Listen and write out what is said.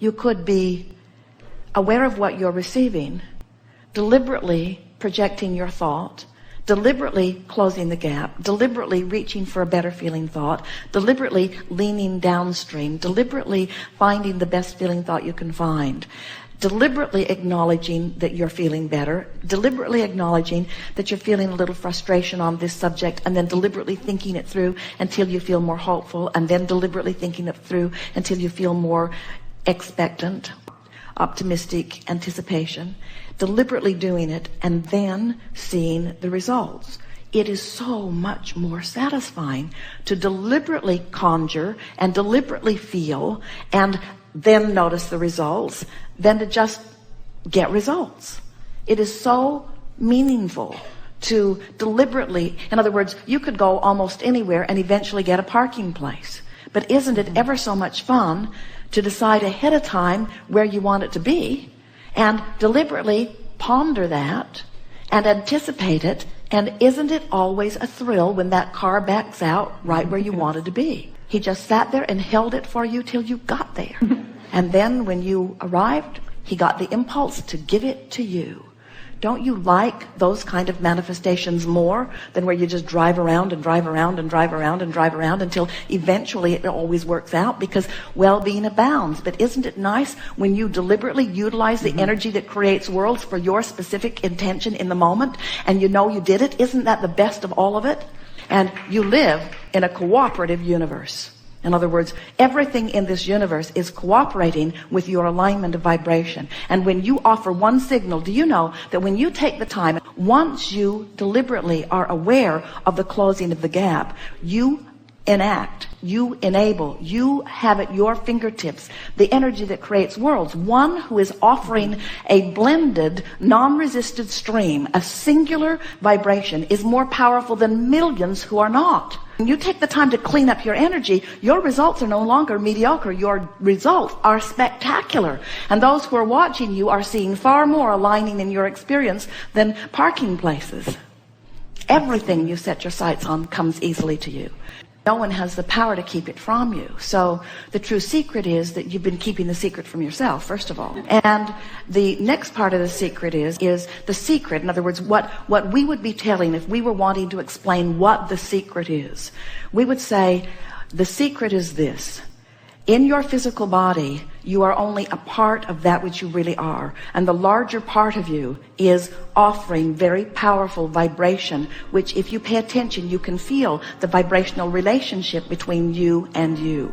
You could be aware of what you're receiving, deliberately projecting your thought, deliberately closing the gap, deliberately reaching for a better feeling thought, deliberately leaning downstream, deliberately finding the best feeling thought you can find, deliberately acknowledging that you're feeling better, deliberately acknowledging that you're feeling a little frustration on this subject, and then deliberately thinking it through until you feel more hopeful, and then deliberately thinking it through until you feel more expectant, optimistic anticipation, deliberately doing it, and then seeing the results. It is so much more satisfying to deliberately conjure and deliberately feel and then notice the results than to just get results. It is so meaningful to deliberately, in other words, you could go almost anywhere and eventually get a parking place. But isn't it ever so much fun to decide ahead of time where you want it to be and deliberately ponder that and anticipate it? And isn't it always a thrill when that car backs out right where you wanted to be? He just sat there and held it for you till you got there. And then when you arrived, he got the impulse to give it to you. Don't you like those kind of manifestations more than where you just drive around and drive around and drive around and drive around until eventually it always works out because well-being abounds? But isn't it nice when you deliberately utilize the energy that creates worlds for your specific intention in the moment and you know you did it? Isn't that the best of all of it? And you live in a cooperative universe. In other words, everything in this universe is cooperating with your alignment of vibration. And when you offer one signal, do you know that when you take the time, once you deliberately are aware of the closing of the gap, you enact, you enable, you have at your fingertips the energy that creates worlds. One who is offering a blended, non-resisted stream, a singular vibration, is more powerful than millions who are not. When you take the time to clean up your energy, your results are no longer mediocre. Your results are spectacular. And those who are watching you are seeing far more aligning in your experience than parking places. Everything you set your sights on comes easily to you. No one has the power to keep it from you. So the true secret is that you've been keeping the secret from yourself, first of all. And the next part of the secret is the secret. In other words, what we would be telling if we were wanting to explain what the secret is. We would say, the secret is this. In your physical body, you are only a part of that which you really are. And the larger part of you is offering very powerful vibration, which if you pay attention, you can feel the vibrational relationship between you and you.